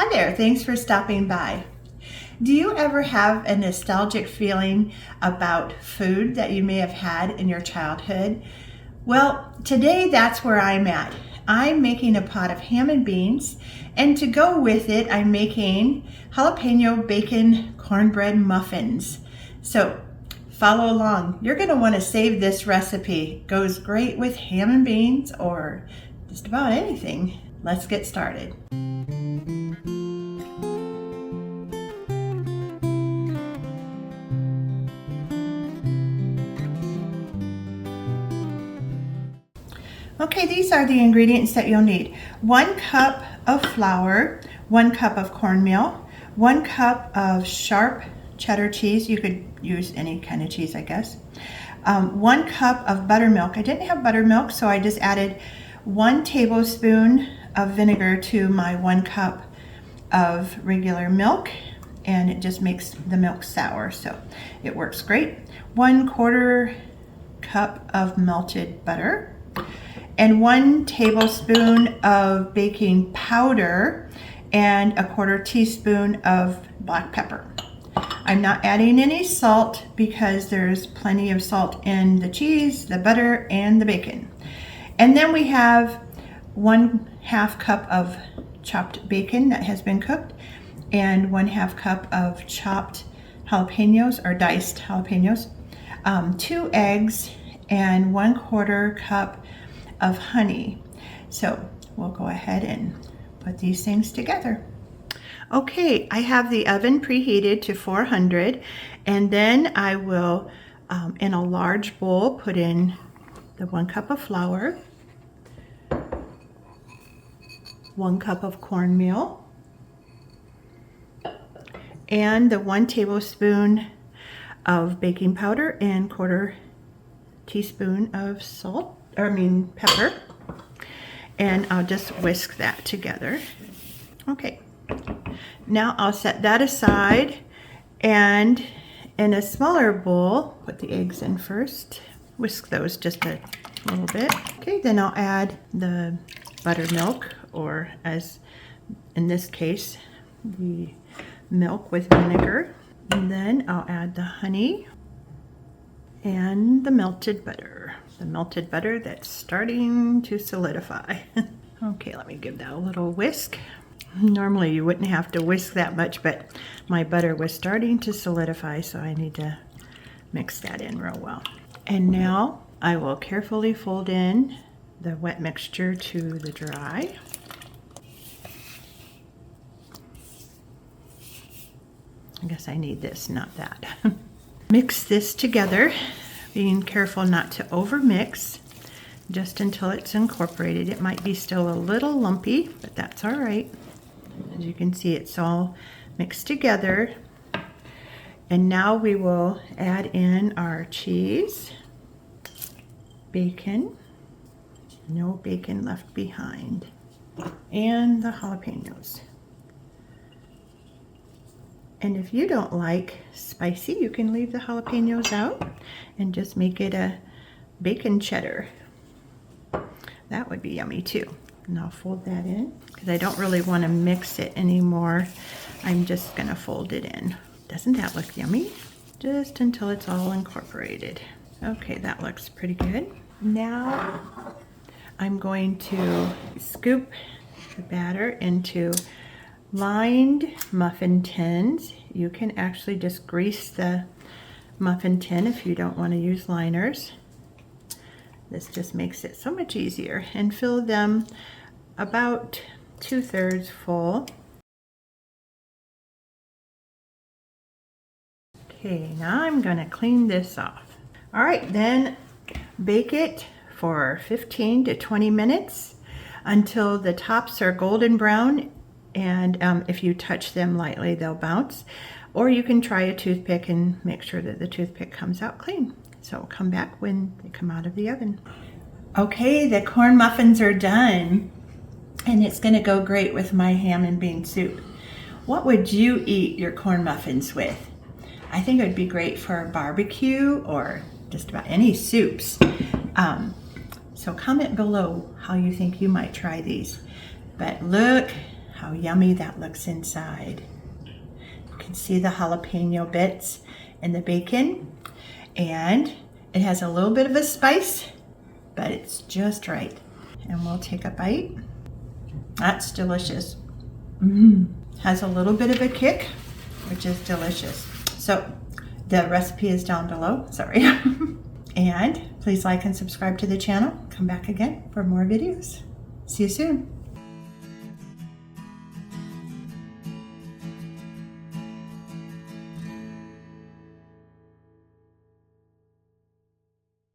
Hi there, thanks for stopping by. Do you ever have a nostalgic feeling about food that you may have had in your childhood? Well, today that's where I'm at. I'm making a pot of ham and beans, and to go with it, I'm making jalapeno bacon cornbread muffins. So follow along. You're going to want to save this recipe. It goes great with ham and beans or just about anything. Let's get started. Okay, these are the ingredients that you'll need. 1 cup of flour, 1 cup of cornmeal, 1 cup of sharp cheddar cheese. You could use any kind of cheese, I guess. 1 cup of buttermilk. I didn't have buttermilk, so I just added 1 tablespoon of vinegar to my 1 cup of regular milk, and it just makes the milk sour, so it works great. 1/4 cup of melted butter, and 1 tablespoon of baking powder and 1/4 teaspoon of black pepper. I'm not adding any salt because there's plenty of salt in the cheese, the butter, and the bacon. And then we have 1/2 cup of chopped bacon that has been cooked and 1/2 cup of chopped jalapenos or diced jalapenos, 2 eggs, and 1/4 cup of honey. So we'll go ahead and put these things together. Okay, I have the oven preheated to 400, and then I will, in a large bowl, put in the 1 cup of flour, 1 cup of cornmeal, and the 1 tablespoon of baking powder and 1/4 teaspoon of pepper, and I'll just whisk that together. Okay, now I'll set that aside, and in a smaller bowl, put the eggs in first, whisk those just a little bit. Okay, then I'll add the buttermilk, or as in this case, the milk with vinegar, and then I'll add the honey and the melted butter. The melted butter that's starting to solidify. Okay, let me give that a little whisk. Normally you wouldn't have to whisk that much, but my butter was starting to solidify, so I need to mix that in real well. And now I will carefully fold in the wet mixture to the dry. I guess I need this, not that. Mix this together, being careful not to overmix, just until it's incorporated. It might be still a little lumpy, but that's all right. As you can see, it's all mixed together. And now we will add in our cheese, bacon, no bacon left behind, and the jalapenos. And if you don't like spicy, you can leave the jalapenos out and just make it a bacon cheddar. That would be yummy too. And I'll fold that in because I don't really want to mix it anymore. I'm just going to fold it in. Doesn't that look yummy? Just until it's all incorporated. Okay, that looks pretty good. Now I'm going to scoop the batter into lined muffin tins. You can actually just grease the muffin tin if you don't want to use liners. This just makes it so much easier. And fill them about 2/3 full. Okay, now I'm going to clean this off. All right, then bake it for 15 to 20 minutes until the tops are golden brown, and if you touch them lightly, they'll bounce. Or you can try a toothpick and make sure that the toothpick comes out clean. So we'll come back when they come out of the oven. Okay, the corn muffins are done, and it's going to go great with my ham and bean soup. What would you eat your corn muffins with? I think it would be great for a barbecue or just about any soups. So comment below how you think you might try these. But look how yummy that looks inside. You can see the jalapeno bits and the bacon, and it has a little bit of a spice, but it's just right. And we'll take a bite. That's delicious. Has a little bit of a kick, which is delicious. So the recipe is down below, sorry. And please like and subscribe to the channel. Come back again for more videos. See you soon.